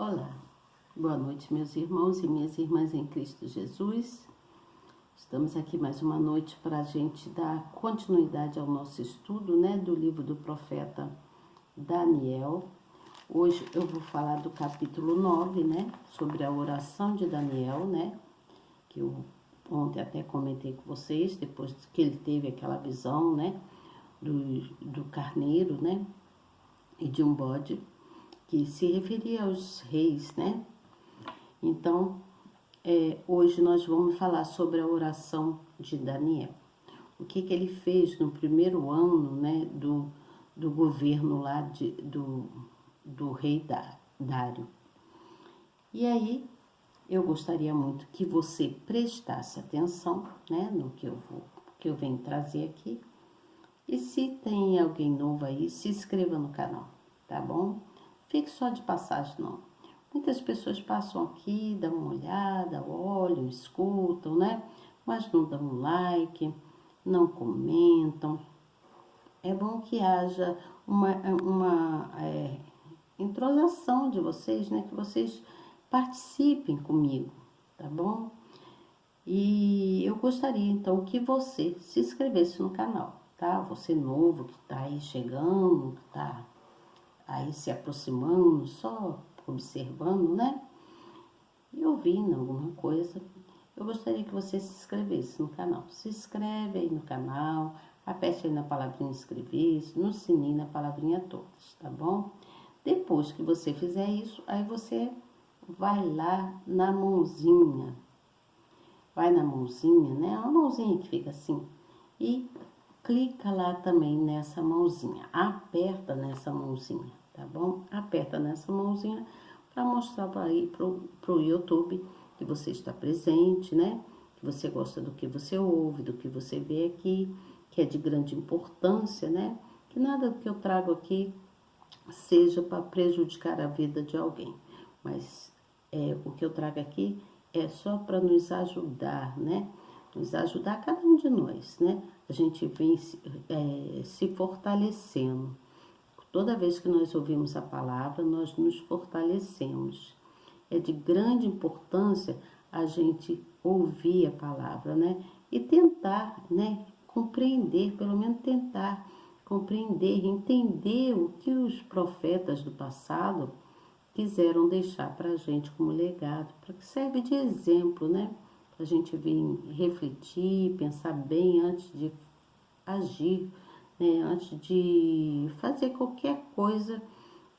Olá, boa noite, meus irmãos e minhas irmãs em Cristo Jesus. Estamos aqui mais uma noite para a gente dar continuidade ao nosso estudo, do livro do profeta Daniel. Hoje eu vou falar do capítulo 9, sobre a oração de Daniel, que eu ontem até comentei com vocês, depois que ele teve aquela visão, do carneiro, e de um bode, que se referia aos reis, Então, hoje nós vamos falar sobre a oração de Daniel. O que ele fez no primeiro ano, do governo lá do rei Dário. E aí, eu gostaria muito que você prestasse atenção, no que eu venho trazer aqui. E se tem alguém novo aí, se inscreva no canal, tá bom? Fique só de passagem, não. Muitas pessoas passam aqui, dão uma olhada, olham, escutam, mas não dão um like, não comentam. É bom que haja uma entrosação de vocês, que vocês participem comigo, tá bom? E eu gostaria, então, que você se inscrevesse no canal, tá? Você novo, que tá aí chegando, que tá aí se aproximando, só observando, e ouvindo alguma coisa, eu gostaria que você se inscrevesse no canal. Se inscreve aí no canal, aperte aí na palavrinha inscrever-se, no sininho, na palavrinha todas, tá bom? Depois que você fizer isso, aí você vai lá na mãozinha, uma mãozinha que fica assim, e clica lá também nessa mãozinha, aperta nessa mãozinha, tá bom? Aperta nessa mãozinha para mostrar para ir pro YouTube que você está presente, que você gosta do que você ouve, do que você vê aqui, que é de grande importância, que nada do que eu trago aqui seja para prejudicar a vida de alguém, mas o que eu trago aqui é só para nos ajudar, nos ajudar cada um de nós, A gente vem se fortalecendo. Toda vez que nós ouvimos a palavra, nós nos fortalecemos. É de grande importância a gente ouvir a palavra, E tentar, compreender, pelo menos tentar compreender, entender o que os profetas do passado quiseram deixar para a gente como legado, para que serve de exemplo, Para a gente vir refletir, pensar bem antes de agir, antes de fazer qualquer coisa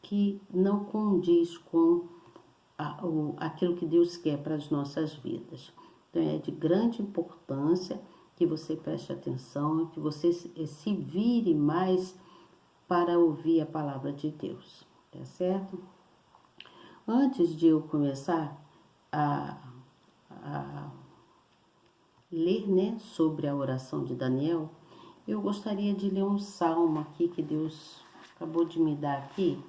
que não condiz com aquilo que Deus quer para as nossas vidas. Então, é de grande importância que você preste atenção, que você se vire mais para ouvir a palavra de Deus, tá certo? Antes de eu começar a ler, sobre a oração de Daniel, eu gostaria de ler um salmo aqui que Deus acabou de me dar aqui.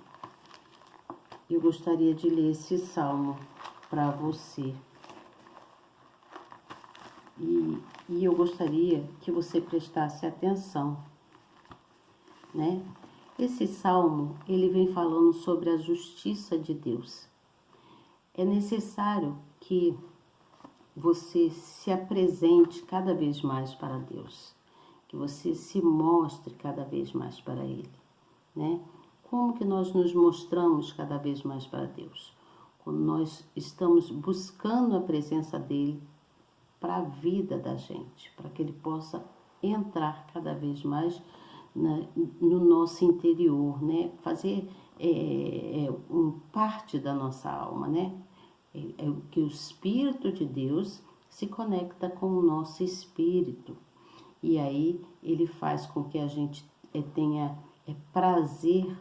Eu gostaria de ler esse salmo para você. E eu gostaria que você prestasse atenção, Esse salmo, ele vem falando sobre a justiça de Deus. É necessário que você se apresente cada vez mais para Deus, que você se mostre cada vez mais para Ele, Como que nós nos mostramos cada vez mais para Deus? Quando nós estamos buscando a presença dEle para a vida da gente, para que Ele possa entrar cada vez mais no nosso interior, Fazer parte da nossa alma, É que o Espírito de Deus se conecta com o nosso espírito. E aí ele faz com que a gente tenha prazer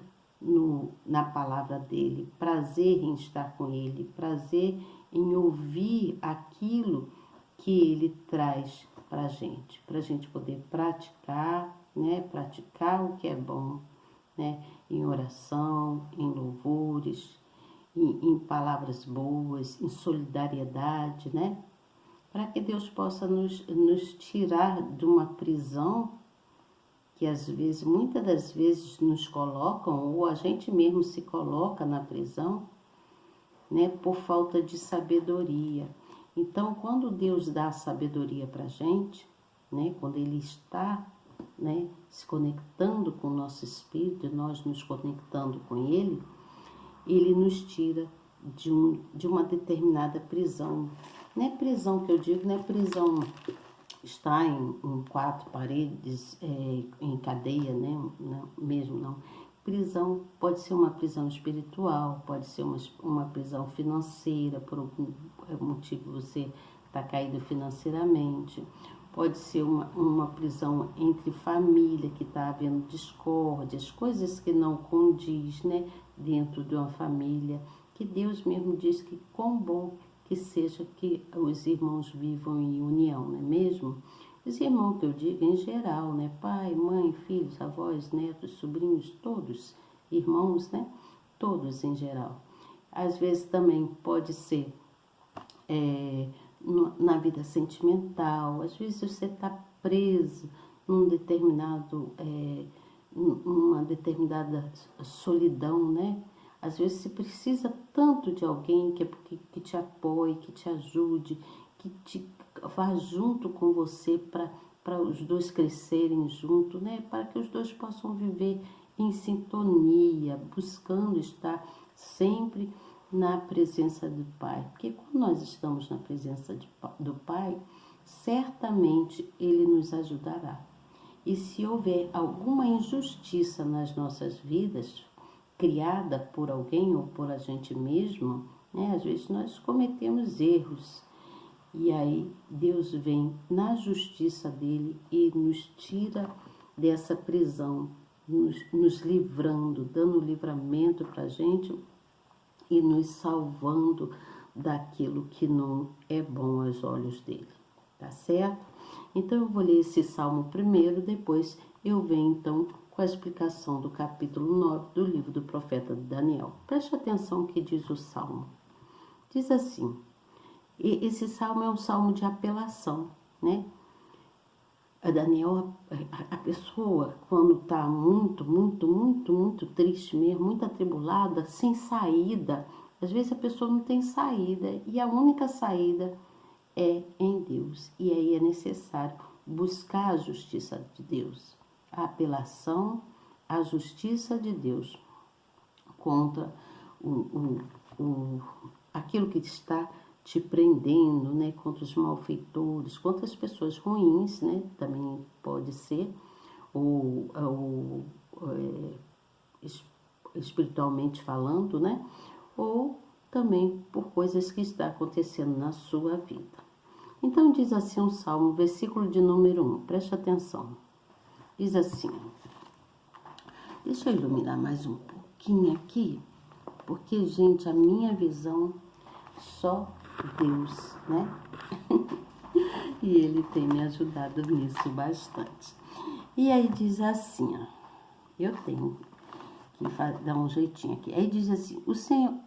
na palavra dele, prazer em estar com ele, prazer em ouvir aquilo que ele traz para a gente poder praticar, praticar o que é bom, em oração, em louvores, em palavras boas, em solidariedade, Para que Deus possa nos tirar de uma prisão que às vezes, muitas das vezes nos colocam, ou a gente mesmo se coloca na prisão, né, por falta de sabedoria. Então, quando Deus dá sabedoria para a gente, né, quando Ele está, né, se conectando com o nosso espírito, e nós nos conectando com Ele nos tira de uma determinada prisão. Não é prisão que eu digo, não é prisão estar em quatro paredes, em cadeia, né? Não, mesmo não. Prisão pode ser uma prisão espiritual, pode ser uma prisão financeira, por algum motivo você está caído financeiramente, pode ser uma prisão entre família, que está havendo discórdias, coisas que não condiz, né, dentro de uma família, que Deus mesmo diz que quão bom que seja que os irmãos vivam em união, não é mesmo? Os irmãos que eu digo em geral, né? Pai, mãe, filhos, avós, netos, sobrinhos, todos, irmãos, né? Todos em geral. Às vezes também pode ser na vida sentimental, às vezes você está preso numa determinada solidão, né? Às vezes você precisa tanto de alguém que te apoie, que te ajude, que te vá junto com você para os dois crescerem junto, né? Para que os dois possam viver em sintonia, buscando estar sempre na presença do Pai. Porque quando nós estamos na presença do Pai, certamente Ele nos ajudará. E se houver alguma injustiça nas nossas vidas, criada por alguém ou por a gente mesmo, né? Às vezes nós cometemos erros. E aí Deus vem na justiça dele e nos tira dessa prisão, nos livrando, dando livramento para a gente e nos salvando daquilo que não é bom aos olhos dele, tá certo? Então eu vou ler esse salmo primeiro, depois eu venho então com a explicação do capítulo 9 do livro do profeta Daniel. Preste atenção o que diz o salmo. Diz assim, e esse salmo é um salmo de apelação, né? A Daniel, a pessoa, quando está muito triste mesmo, muito atribulada, sem saída, às vezes a pessoa não tem saída, e a única saída é em Deus. E aí é necessário buscar a justiça de Deus, a apelação à justiça de Deus contra aquilo que está te prendendo, né, contra os malfeitores, contra as pessoas ruins, né, também pode ser, ou espiritualmente falando, né, ou também por coisas que estão acontecendo na sua vida. Então diz assim o Salmo, versículo de número 1, preste atenção. Diz assim, deixa eu iluminar mais um pouquinho aqui, porque, gente, a minha visão só Deus, né? E Ele tem me ajudado nisso bastante. E aí diz assim, ó, eu tenho que dar um jeitinho aqui. Aí diz assim,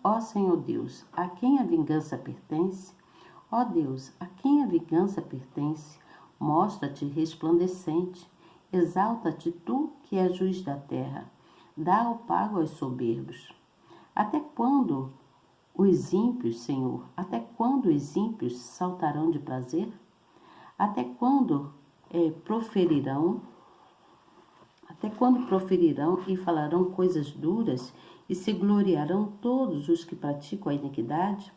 ó Senhor Deus, a quem a vingança pertence? Ó Deus, a quem a vingança pertence? Mostra-te resplandecente, exalta-te tu que és juiz da terra, dá o pago aos soberbos. Até quando os ímpios, Senhor, até quando os ímpios saltarão de prazer? Até quando proferirão e falarão coisas duras e se gloriarão todos os que praticam a iniquidade?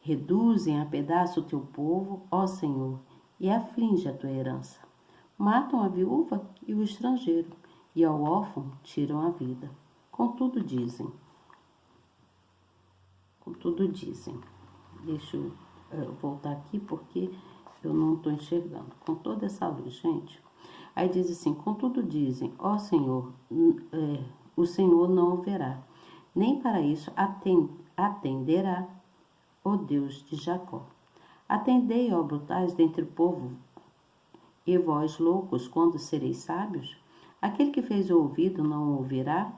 Reduzem a pedaço o teu povo, ó Senhor, e aflige a tua herança. Matam a viúva e o estrangeiro, e ao órfão tiram a vida. Contudo dizem, deixa eu voltar aqui porque eu não estou enxergando, com toda essa luz, gente. Aí diz assim, contudo dizem, ó Senhor, o Senhor não ouvirá, nem para isso atenderá o Deus de Jacó. Atendei, ó brutais dentre o povo, e vós loucos, quando sereis sábios? Aquele que fez o ouvido não ouvirá?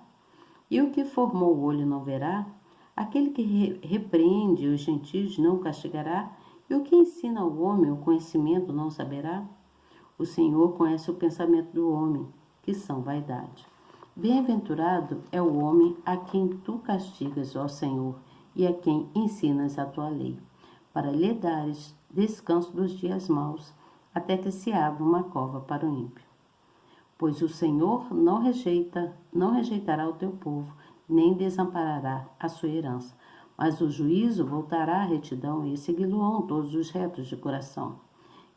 E o que formou o olho não verá? Aquele que repreende os gentios não castigará? E o que ensina ao homem o conhecimento não saberá? O Senhor conhece o pensamento do homem, que são vaidade. Bem-aventurado é o homem a quem tu castigas, ó Senhor, e a quem ensinas a tua lei, para lhe dares descanso dos dias maus, até que se abra uma cova para o ímpio. Pois o Senhor não rejeitará o teu povo, nem desamparará a sua herança. Mas o juízo voltará à retidão e segui-lo-ão todos os retos de coração.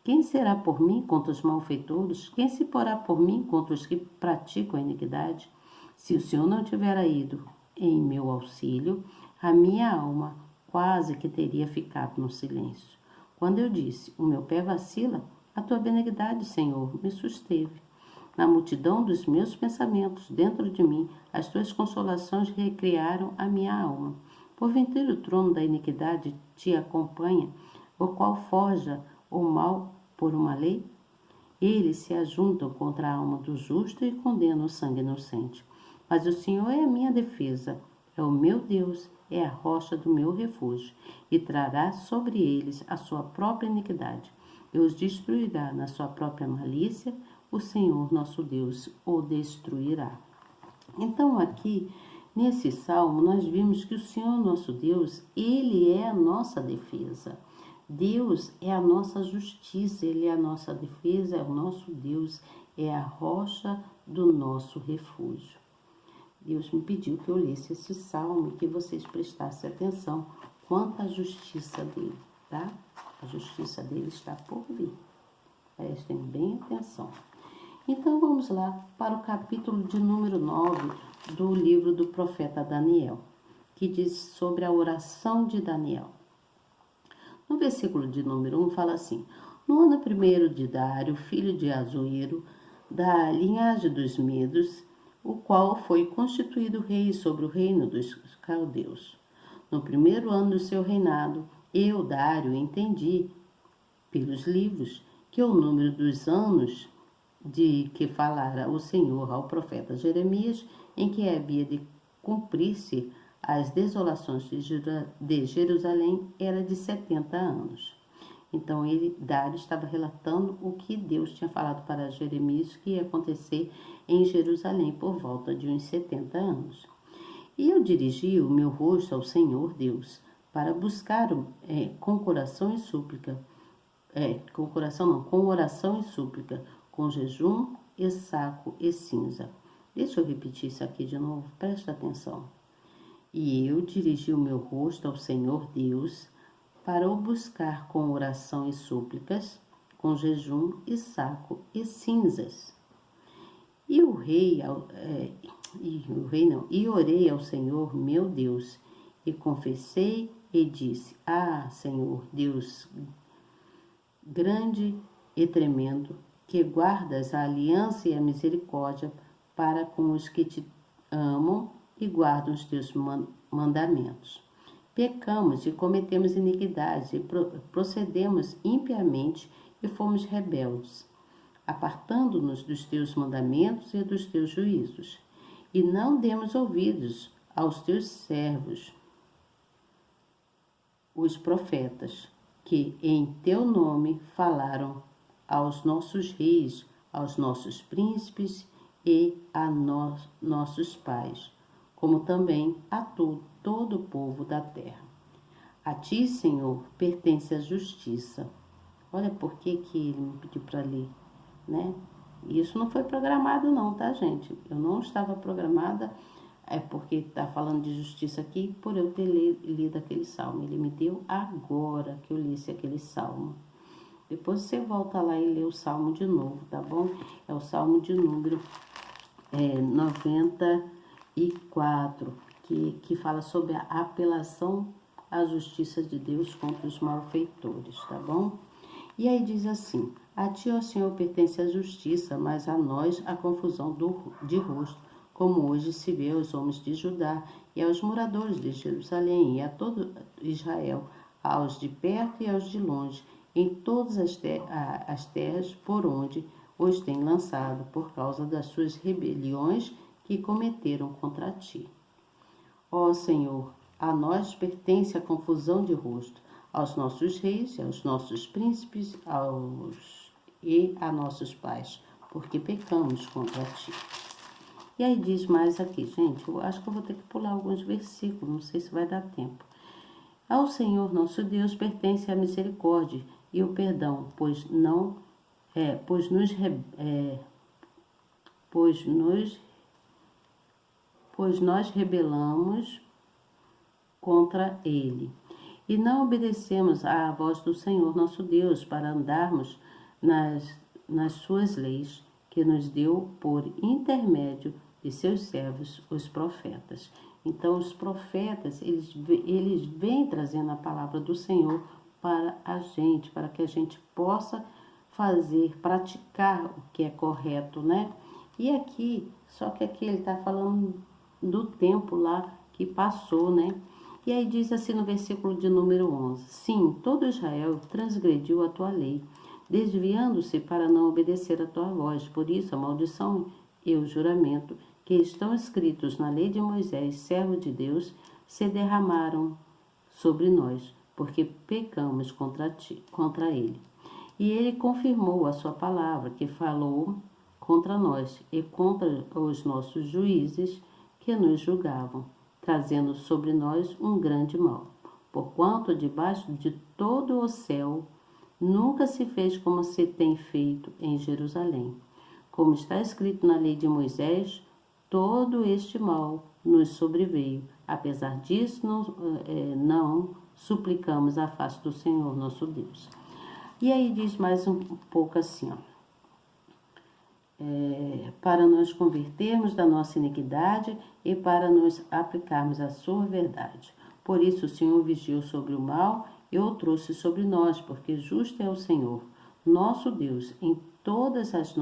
Quem será por mim contra os malfeitores? Quem se porá por mim contra os que praticam a iniquidade? Se o Senhor não tivera ido em meu auxílio, a minha alma quase que teria ficado no silêncio. Quando eu disse, o meu pé vacila, a tua benignidade, Senhor, me susteve. Na multidão dos meus pensamentos, dentro de mim, as tuas consolações recriaram a minha alma. Porventura o trono da iniquidade te acompanha, o qual forja o mal por uma lei? Eles se ajuntam contra a alma do justo e condenam o sangue inocente. Mas o Senhor é a minha defesa, é o meu Deus, é a rocha do meu refúgio, e trará sobre eles a sua própria iniquidade, e os destruirá na sua própria malícia. O Senhor nosso Deus o destruirá. Então aqui, nesse salmo, nós vimos que o Senhor nosso Deus, Ele é a nossa defesa. Deus é a nossa justiça, Ele é a nossa defesa, é o nosso Deus, é a rocha do nosso refúgio. Deus me pediu que eu lesse esse salmo e que vocês prestassem atenção quanto à justiça dele, tá? A justiça dele está por vir. Prestem bem atenção. Então vamos lá para o capítulo de número 9 do livro do profeta Daniel, que diz sobre a oração de Daniel. No versículo de número 1 fala assim: no ano primeiro de Dário, filho de Azuero, da linhagem dos Medos, o qual foi constituído rei sobre o reino dos caldeus. No primeiro ano do seu reinado, eu, Dário, entendi pelos livros que o número dos anos de que falara o Senhor ao profeta Jeremias, em que havia de cumprir-se as desolações de Jerusalém, era de 70 anos. Então, Dário estava relatando o que Deus tinha falado para Jeremias que ia acontecer em Jerusalém por volta de uns 70 anos. E eu dirigi o meu rosto ao Senhor Deus, para buscar com coração e súplica, com oração e súplica, com jejum e saco e cinza. Deixa eu repetir isso aqui de novo, presta atenção. E eu dirigi o meu rosto ao Senhor Deus para o buscar com oração e súplicas, com jejum e saco e cinzas. E orei ao Senhor meu Deus, e confessei e disse: Ah, Senhor Deus grande e tremendo, que guardas a aliança e a misericórdia para com os que te amam e guardam os teus mandamentos. Pecamos e cometemos iniquidades e procedemos impiamente e fomos rebeldes, apartando-nos dos teus mandamentos e dos teus juízos. E não demos ouvidos aos teus servos, os profetas, que em teu nome falaram aos nossos reis, aos nossos príncipes e a nossos pais, como também a todo o povo da terra. A ti, Senhor, pertence a justiça. Olha por que ele me pediu para ler, né? Isso não foi programado não, tá, gente? Eu não estava programada, porque está falando de justiça aqui, por eu ter lido aquele salmo. Ele me deu agora que eu lisse aquele salmo. Depois você volta lá e lê o salmo de novo, tá bom? É o salmo de número 94, que fala sobre a apelação à justiça de Deus contra os malfeitores, tá bom? E aí diz assim: a ti, ó Senhor, pertence a justiça, mas a nós a confusão de rosto, como hoje se vê aos homens de Judá e aos moradores de Jerusalém e a todo Israel, aos de perto e aos de longe, em todas as terras por onde os tem lançado, por causa das suas rebeliões que cometeram contra ti. Ó Senhor, a nós pertence a confusão de rosto, aos nossos reis, aos nossos príncipes e a nossos pais, porque pecamos contra ti. E aí diz mais aqui, gente, eu acho que eu vou ter que pular alguns versículos, não sei se vai dar tempo. Ao Senhor nosso Deus pertence a misericórdia e o perdão, pois nós rebelamos contra ele e não obedecemos à voz do Senhor nosso Deus para andarmos nas suas leis que nos deu por intermédio de seus servos, os profetas. Então, os profetas, eles vêm trazendo a palavra do Senhor para a gente, para que a gente possa fazer, praticar o que é correto, né? E aqui, só que aqui ele está falando do tempo lá que passou, né? E aí diz assim no versículo de número 11: Sim, todo Israel transgrediu a tua lei, desviando-se para não obedecer a tua voz. Por isso, a maldição e o juramento que estão escritos na lei de Moisés, servo de Deus, se derramaram sobre nós, porque pecamos contra ele. E ele confirmou a sua palavra, que falou contra nós e contra os nossos juízes que nos julgavam, trazendo sobre nós um grande mal. Porquanto debaixo de todo o céu nunca se fez como se tem feito em Jerusalém. Como está escrito na lei de Moisés, todo este mal nos sobreveio. Apesar disso, não suplicamos a face do Senhor nosso Deus. E aí diz mais um pouco assim, ó. Para nos convertermos da nossa iniquidade e para nos aplicarmos a sua verdade. Por isso o Senhor vigiou sobre o mal e o trouxe sobre nós, porque justo é o Senhor, nosso Deus, em todas as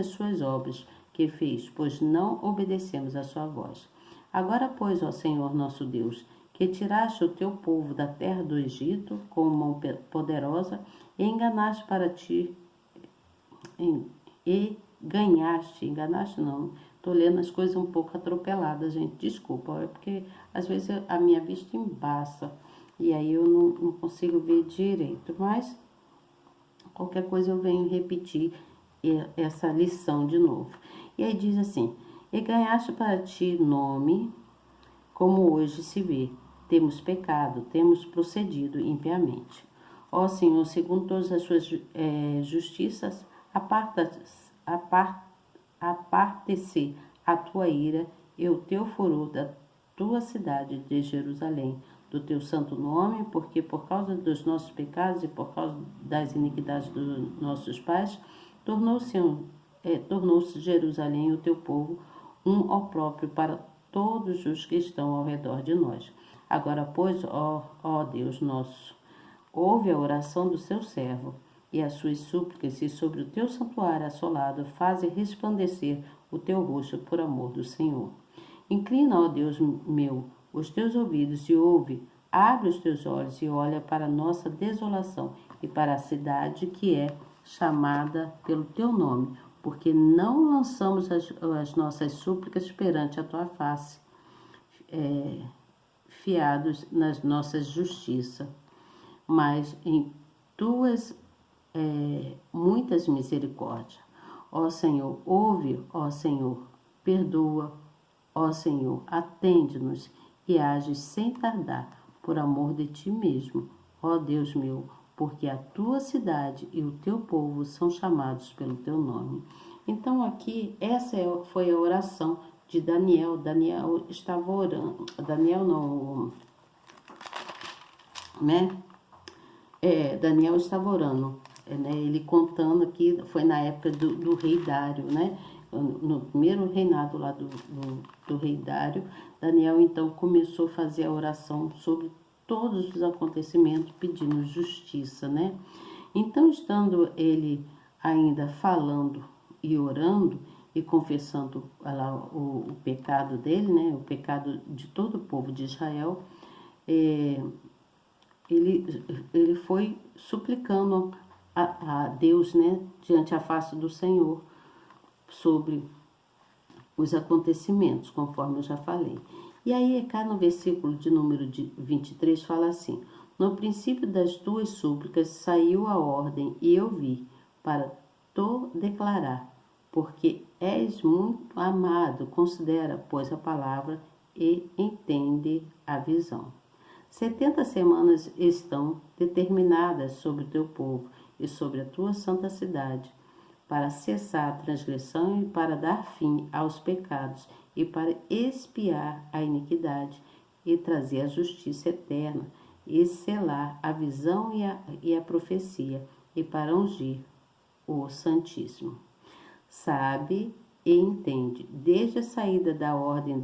suas obras que fez, pois não obedecemos a sua voz. Agora, pois, ó Senhor nosso Deus, que tiraste o teu povo da terra do Egito com mão poderosa e enganaste enganaste não, estou lendo as coisas um pouco atropeladas, gente, desculpa, é porque às vezes a minha vista embaça e aí eu não consigo ver direito, mas qualquer coisa eu venho repetir essa lição de novo. E aí diz assim: e ganhaste para ti nome, como hoje se vê, temos pecado, temos procedido impiamente. Ó Senhor, segundo todas as suas justiças, aparte-se a tua ira e o teu furor da tua cidade de Jerusalém, do teu santo nome, porque por causa dos nossos pecados e por causa das iniquidades dos nossos pais, tornou-se Jerusalém, o teu povo, um opróbrio para todos os que estão ao redor de nós. Agora, pois, ó Deus nosso, ouve a oração do seu servo e as suas súplicas, e sobre o teu santuário assolado faze resplandecer o teu rosto por amor do Senhor. Inclina, ó Deus meu, os teus ouvidos e ouve, abre os teus olhos e olha para a nossa desolação e para a cidade que é chamada pelo teu nome, porque não lançamos as nossas súplicas perante a tua face, fiados nas nossas justiças, mas em tuas muitas misericórdias. Ó Senhor, ouve, ó Senhor, perdoa, ó Senhor, atende-nos e age sem tardar, por amor de ti mesmo, ó Deus meu, porque a tua cidade e o teu povo são chamados pelo teu nome. Então aqui, essa foi a oração de Daniel. Daniel estava orando, Daniel não, né? Daniel estava orando, né? Ele contando aqui, foi na época do rei Dário, né? No primeiro reinado lá do rei Dário, Daniel então começou a fazer a oração sobre todos os acontecimentos, pedindo justiça, né? Então, estando ele ainda falando e orando e confessando lá o pecado dele, né? O pecado de todo o povo de Israel, ele foi suplicando a Deus, né? Diante a face do Senhor, sobre os acontecimentos, conforme eu já falei. E aí, cá no versículo de número 23, fala assim: no princípio das tuas súplicas saiu a ordem, e eu vi, para te declarar, porque és muito amado, considera, pois, a palavra e entende a visão. 70 semanas estão determinadas sobre o teu povo e sobre a tua santa cidade, para cessar a transgressão e para dar fim aos pecados, e para expiar a iniquidade, e trazer a justiça eterna, e selar a visão e a profecia, e para ungir o Santíssimo. Sabe e entende, desde a saída da ordem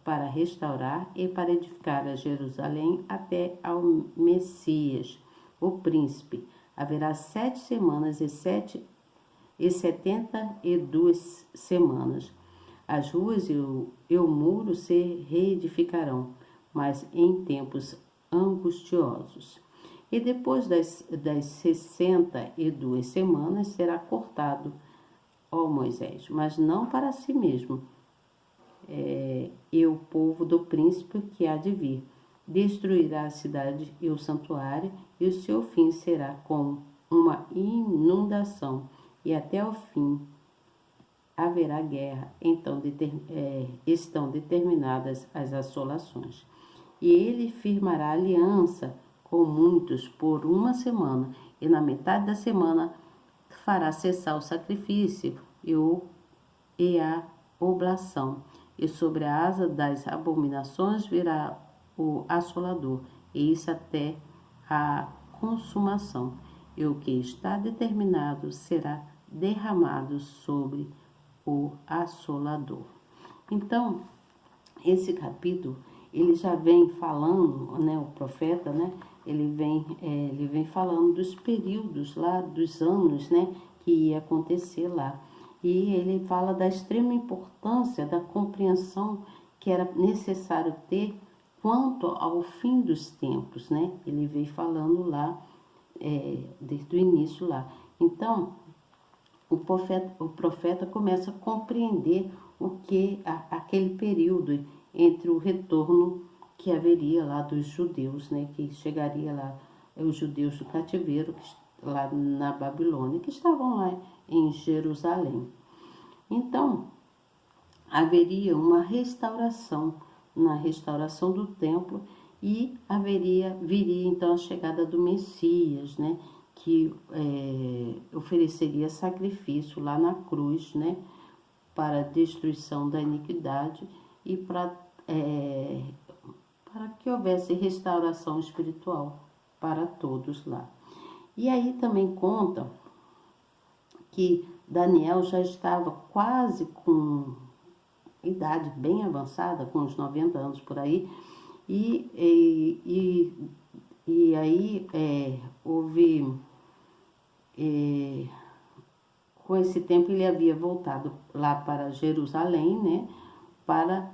para restaurar e para edificar a Jerusalém até ao Messias, o príncipe, haverá 7 semanas e 72 semanas. As ruas e o muro se reedificarão, mas em tempos angustiosos. E depois das 62 semanas será cortado, ó Moisés, mas não para si mesmo, e o povo do príncipe que há de vir. Destruirá a cidade e o santuário, e o seu fim será como uma inundação, e até o fim haverá guerra. Então estão determinadas as assolações. E ele firmará aliança com muitos por 1 semana, e na metade da semana fará cessar o sacrifício e a oblação. E sobre a asa das abominações virá o assolador, e isso até a consumação. E o que está determinado será derramado sobre o assolador. Então, esse capítulo, ele já vem falando, né, o profeta, né, ele vem falando dos períodos lá, dos anos, né, que ia acontecer lá. E ele fala da extrema importância da compreensão que era necessário ter quanto ao fim dos tempos, né? Ele veio falando lá, desde o início lá. Então, o profeta começa a compreender o que aquele período entre o retorno que haveria lá dos judeus, né? Que chegaria lá, os judeus do cativeiro, lá na Babilônia, que estavam lá em Jerusalém. Então, haveria uma restauração, na restauração do templo, e viria então a chegada do Messias, né, que ofereceria sacrifício lá na cruz, né, para a destruição da iniquidade e para que houvesse restauração espiritual para todos lá. E aí também conta que Daniel já estava quase com idade bem avançada, com uns 90 anos por aí, e aí houve, com esse tempo ele havia voltado lá para Jerusalém, né, para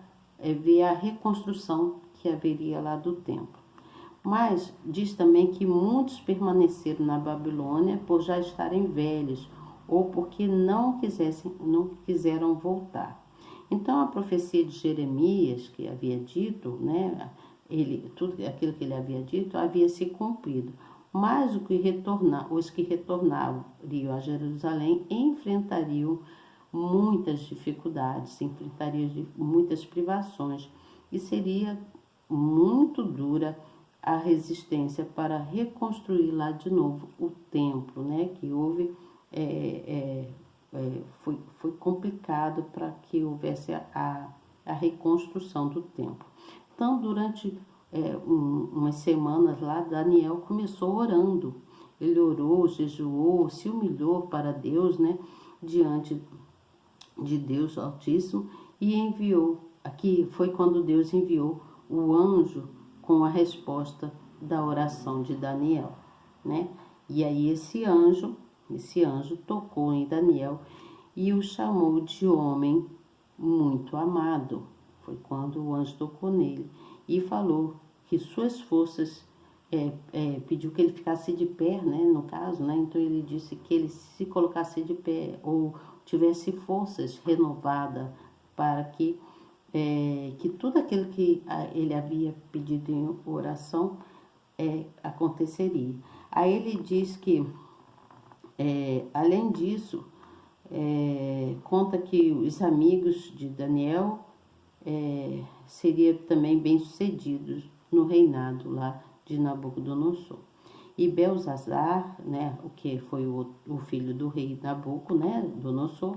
ver a reconstrução que haveria lá do templo. Mas diz também que muitos permaneceram na Babilônia por já estarem velhos, ou porque não quiseram voltar. Então a profecia de Jeremias, que havia dito, né, tudo aquilo que ele havia dito havia se cumprido. Mas os que retornariam a Jerusalém enfrentariam muitas dificuldades, enfrentariam muitas privações, e seria muito dura a resistência para reconstruir lá de novo o templo, né, que houve, foi complicado para que houvesse a reconstrução do templo. Então, durante umas semanas lá, Daniel começou orando. Ele orou, jejuou, se humilhou para Deus, né, diante de Deus Altíssimo, e enviou. Aqui foi quando Deus enviou o anjo com a resposta da oração de Daniel, né? E aí esse anjo tocou em Daniel e o chamou de homem muito amado. Foi quando o anjo tocou nele e falou que suas forças, pediu que ele ficasse de pé, né, no caso, né? Então ele disse que ele se colocasse de pé ou tivesse forças renovadas para que tudo aquilo que ele havia pedido em oração aconteceria. Aí ele diz que, além disso, conta que os amigos de Daniel seriam também bem-sucedidos no reinado lá de Nabucodonosor. E Belzazar, né, o que foi o filho do rei Nabucodonosor,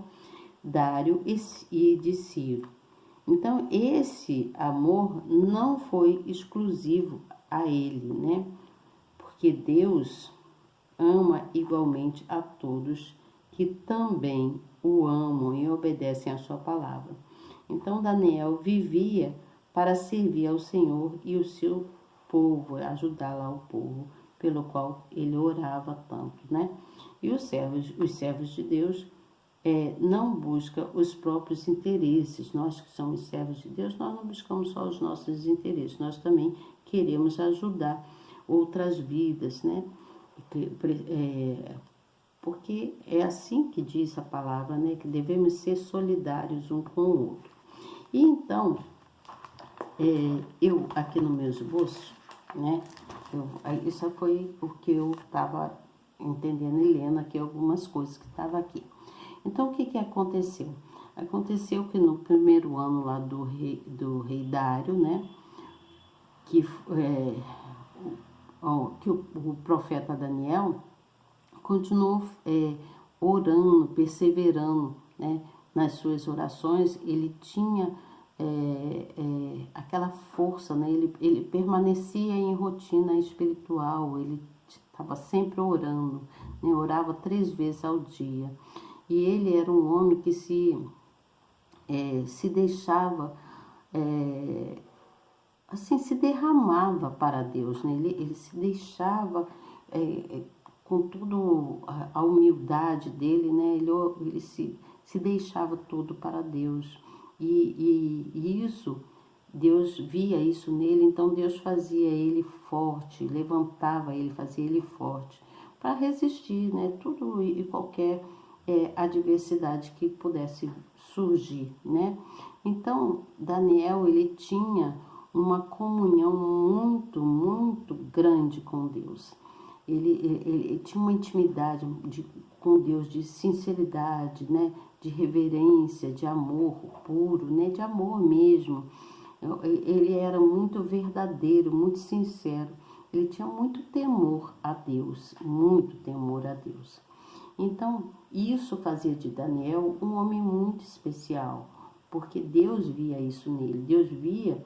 Dário e de Ciro. Então, esse amor não foi exclusivo a ele, né? Porque Deus ama igualmente a todos que também o amam e obedecem à sua palavra. Então, Daniel vivia para servir ao Senhor e o seu povo, ajudar lá o povo, pelo qual ele orava tanto, né? E os servos de Deus não buscam os próprios interesses. Nós que somos servos de Deus, nós não buscamos só os nossos interesses, nós também queremos ajudar outras vidas, né? Porque é assim que diz a palavra, né? Que devemos ser solidários um com o outro. E então, eu aqui no meu esboço, né? Isso foi o que eu estava entendendo e lendo aqui algumas coisas que estavam aqui. Então, o que aconteceu? Aconteceu que no primeiro ano lá do rei Dário, né? Que o profeta Daniel continuou orando, perseverando, né, nas suas orações. Ele tinha aquela força, né, ele permanecia em rotina espiritual, ele estava sempre orando, né, orava 3 vezes ao dia. E ele era um homem que se deixava, assim, se derramava para Deus, né? Ele se deixava, com tudo a humildade dele, né? Ele se deixava tudo para Deus. E isso, Deus via isso nele, então Deus fazia ele forte, levantava ele, fazia ele forte, para resistir, né? Tudo e qualquer adversidade que pudesse surgir, né? Então, Daniel, ele tinha uma comunhão muito, muito grande com Deus. Ele tinha uma intimidade com Deus de sinceridade, né? De reverência, de amor puro, né? De amor mesmo. Ele era muito verdadeiro, muito sincero. Ele tinha muito temor a Deus, muito temor a Deus. Então, isso fazia de Daniel um homem muito especial, porque Deus via isso nele, Deus via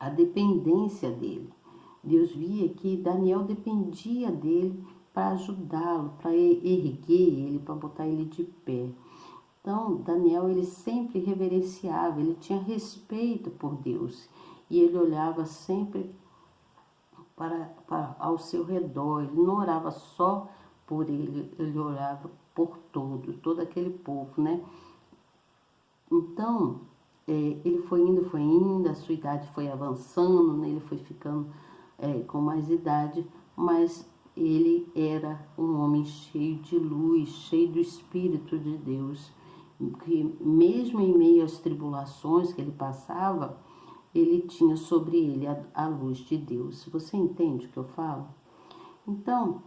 a dependência dele. Deus via que Daniel dependia dele para ajudá-lo, para erguer ele, para botar ele de pé. Então, Daniel, ele sempre reverenciava, ele tinha respeito por Deus e ele olhava sempre para ao seu redor. Ele não orava só por ele, ele orava por todo aquele povo, né? Então, ele foi indo, a sua idade foi avançando, né? Ele foi ficando com mais idade, mas ele era um homem cheio de luz, cheio do Espírito de Deus, que mesmo em meio às tribulações que ele passava, ele tinha sobre ele a luz de Deus. Você entende o que eu falo? Então,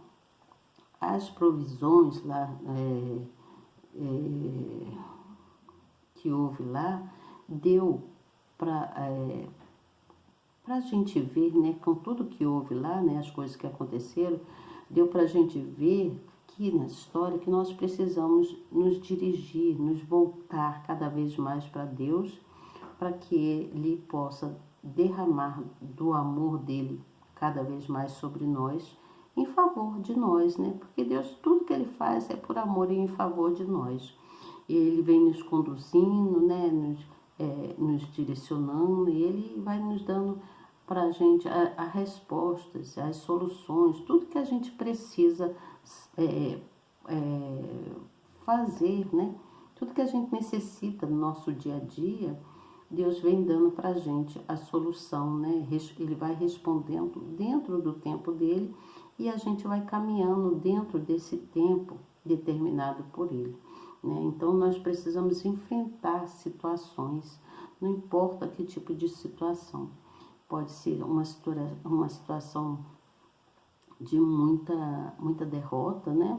as provisões lá que houve lá, deu para a gente ver, né, com tudo que houve lá, né, as coisas que aconteceram, deu para a gente ver aqui na história que nós precisamos nos dirigir, nos voltar cada vez mais para Deus, para que Ele possa derramar do amor dele cada vez mais sobre nós, em favor de nós, né? Porque Deus, tudo que Ele faz é por amor e em favor de nós. E Ele vem nos conduzindo, né? Nos direcionando, e Ele vai nos dando para a gente as respostas, as soluções, tudo que a gente precisa fazer, né? Tudo que a gente necessita no nosso dia a dia, Deus vem dando para a gente a solução, né? Ele vai respondendo dentro do tempo dele e a gente vai caminhando dentro desse tempo determinado por ele, né? Então, nós precisamos enfrentar situações, não importa que tipo de situação. Pode ser uma situação de muita derrota, né?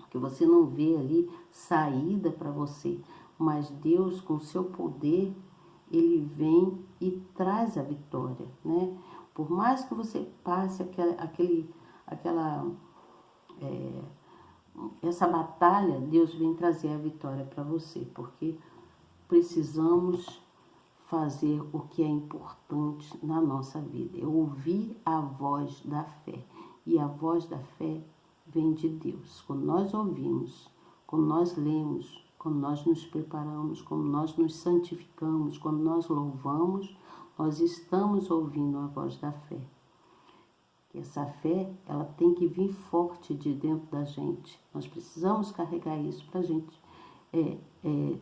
Que você não vê ali saída para você, mas Deus, com seu poder, ele vem e traz a vitória, né? Por mais que você passe essa batalha, Deus vem trazer a vitória para você, porque precisamos fazer o que é importante na nossa vida, é ouvir a voz da fé. E a voz da fé vem de Deus. Quando nós ouvimos, quando nós lemos, quando nós nos preparamos, quando nós nos santificamos, quando nós louvamos, nós estamos ouvindo a voz da fé. Essa fé, ela tem que vir forte de dentro da gente. Nós precisamos carregar isso para a gente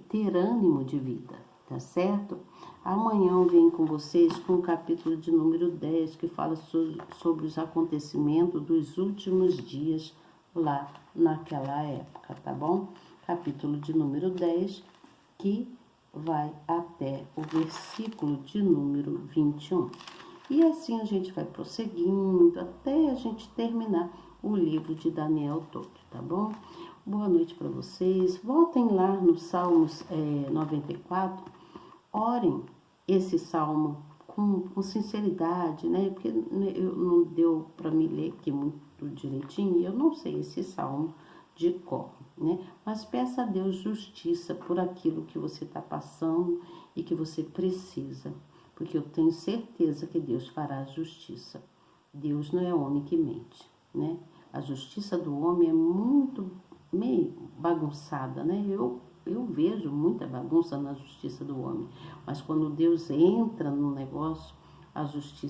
ter ânimo de vida, tá certo? Amanhã eu venho com vocês com o capítulo de número 10, que fala sobre os acontecimentos dos últimos dias lá naquela época, tá bom? Capítulo de número 10, que vai até o versículo de número 21. E assim a gente vai prosseguindo até a gente terminar o livro de Daniel todo, tá bom? Boa noite para vocês. Voltem lá no Salmos 94, orem esse salmo com sinceridade, né? Porque não deu para me ler aqui muito direitinho, e eu não sei esse salmo de cor, né? Mas peça a Deus justiça por aquilo que você está passando e que você precisa, porque eu tenho certeza que Deus fará justiça. Deus não é homem que mente, né? A justiça do homem é muito meio bagunçada, né? Eu vejo muita bagunça na justiça do homem, mas quando Deus entra no negócio, a justiça